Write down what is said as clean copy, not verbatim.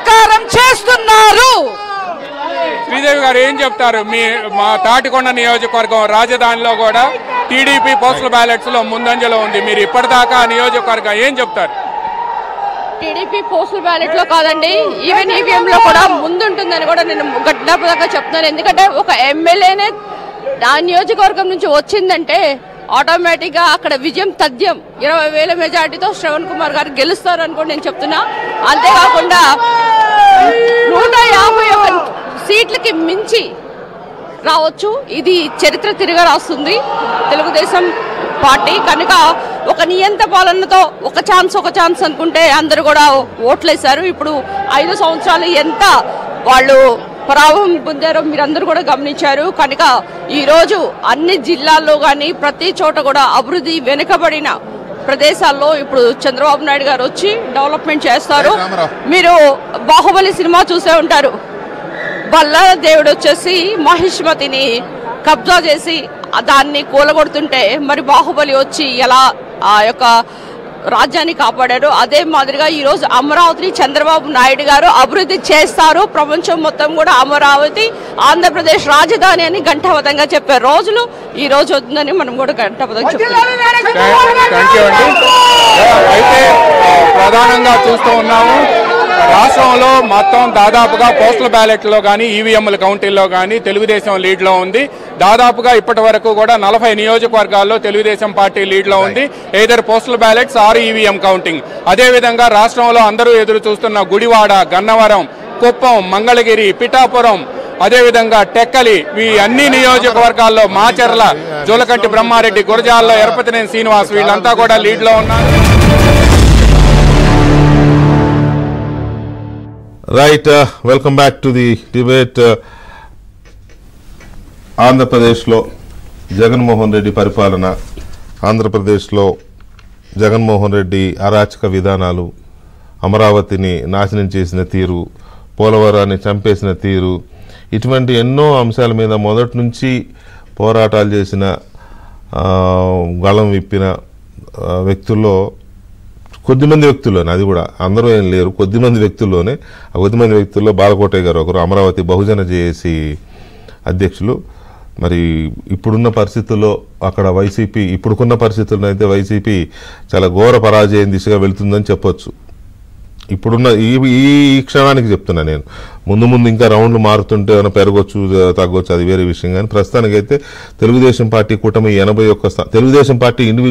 ప్రతీకారం చేస్తున్నారు. శ్రీదేవి గారు ఏం చెప్తారు? మా తాటికొండ నియోజకవర్గం రాజధానిలో కూడా టీడీపీ పోస్టల్ బ్యాలెట్స్ లో ముందంజలో ఉంది. మీరు ఇప్పటిదాకా నియోజకవర్గం ఏం చెప్తారు? టీడీపీ పోస్టల్ బ్యాలెట్ లో కాదండి, ఈవెన్ ఈవీఎం లో కూడా ముందుంటుందని కూడా నేను గట్టిగా చెప్తున్నాను. ఎందుకంటే ఒక ఎమ్మెల్యేనే ఆ నియోజకవర్గం నుంచి వచ్చిందంటే ఆటోమేటిక్ గా అక్కడ విజయం తథ్యం. 20,000 మెజార్టీతో శ్రవణ్ కుమార్ గారు గెలుస్తారు అని కూడా నేను చెప్తున్నా. అంతేకాకుండా 151 సీట్లకి మించి రావచ్చు. ఇది చరిత్ర తిరిగి రాస్తుంది తెలుగుదేశం పార్టీ. కనుక ఒక నియంత పాలనతో ఒక ఛాన్స్ అనుకుంటే అందరూ కూడా ఓట్లేశారు. ఇప్పుడు 5 సంవత్సరాలు ఎంత వాళ్ళు ప్రభావం పొందారో మీరందరూ కూడా గమనించారు. కనుక ఈరోజు అన్ని జిల్లాల్లో కానీ ప్రతి చోట కూడా అభివృద్ధి వెనుకబడిన ప్రదేశాల్లో ఇప్పుడు చంద్రబాబు నాయుడు గారు వచ్చి డెవలప్మెంట్ చేస్తారు. మీరు బాహుబలి సినిమా చూసే ఉంటారు. బల్లాదేవుడు వచ్చేసి మహిష్మతిని కబ్జా చేసి దాన్ని కూలగొడుతుంటే మరి బాహుబలి వచ్చి ఎలా ఆ యొక్క రాజ్యాన్ని కాపాడారు. అదే మాదిరిగా ఈరోజు అమరావతిని చంద్రబాబు నాయుడు గారు అభివృద్ధి చేస్తారు. ప్రపంచం మొత్తం కూడా అమరావతి ఆంధ్రప్రదేశ్ రాజధాని అని ఘంటాపథంగా చెప్పే రోజులు ఈ రోజు వస్తుందని మనం కూడా ఘంటాపథంగా చెప్తున్నాం. అయితే ప్రధానంగా చూస్తూ ఉన్నాము, రాష్ట్రంలో మొత్తం దాదాపుగా పోస్టల్ బ్యాలెట్లో కానీ ఈవీఎంల కౌంటింగ్లో కానీ తెలుగుదేశం లీడ్లో ఉంది. దాదాపుగా ఇప్పటి వరకు కూడా 40 నియోజకవర్గాల్లో తెలుగుదేశం పార్టీ లీడ్లో ఉంది, either postal ballots or EVM counting. అదేవిధంగా రాష్ట్రంలో అందరూ ఎదురు చూస్తున్న గుడివాడ, గన్నవరం, కుప్పం, మంగళగిరి, పిఠాపురం, అదేవిధంగా టెక్కలి, ఈ అన్ని నియోజకవర్గాల్లో మాచర్ల, జోలకంటి బ్రహ్మారెడ్డి, గురజాల్లో ఎరపతినేని శ్రీనివాస్ వీళ్ళంతా కూడా లీడ్లో ఉన్నారు. Right, welcome back to the debate. ఆంధ్రప్రదేశ్లో జగన్మోహన్ రెడ్డి పరిపాలన, ఆంధ్రప్రదేశ్లో జగన్మోహన్ రెడ్డి అరాచక విధానాలు, అమరావతిని నాశనం చేసిన తీరు, పోలవరాన్ని చంపేసిన తీరు, ఇటువంటి ఎన్నో అంశాల మీద మొదటి నుంచి పోరాటాలు చేసిన గళం విప్పిన వ్యక్తుల్లో కొద్దిమంది వ్యక్తుల్లోనే, అది కూడా అందరూ ఏం లేరు, కొద్దిమంది వ్యక్తుల్లోనే, ఆ కొద్దిమంది వ్యక్తుల్లో బాలకోటయ్య గారు ఒకరు, అమరావతి బహుజన జేఏసీ అధ్యక్షులు. మరి ఇప్పుడున్న పరిస్థితుల్లో అక్కడ వైసీపీ, ఇప్పుడుకున్న పరిస్థితుల్లో అయితే వైసీపీ చాలా ఘోర పరాజయం దిశగా వెళుతుందని చెప్పొచ్చు. ఇప్పుడున్న ఈ క్షణానికి చెప్తున్నా నేను. ముందు ఇంకా రౌండ్లు మారుతుంటే ఏమైనా పెరగొచ్చు తగ్గొచ్చు, అది వేరే విషయం. కానీ ప్రస్తుతానికైతే తెలుగుదేశం పార్టీ కూటమి 81 తెలుగుదేశం పార్టీ ఇండివిజువల్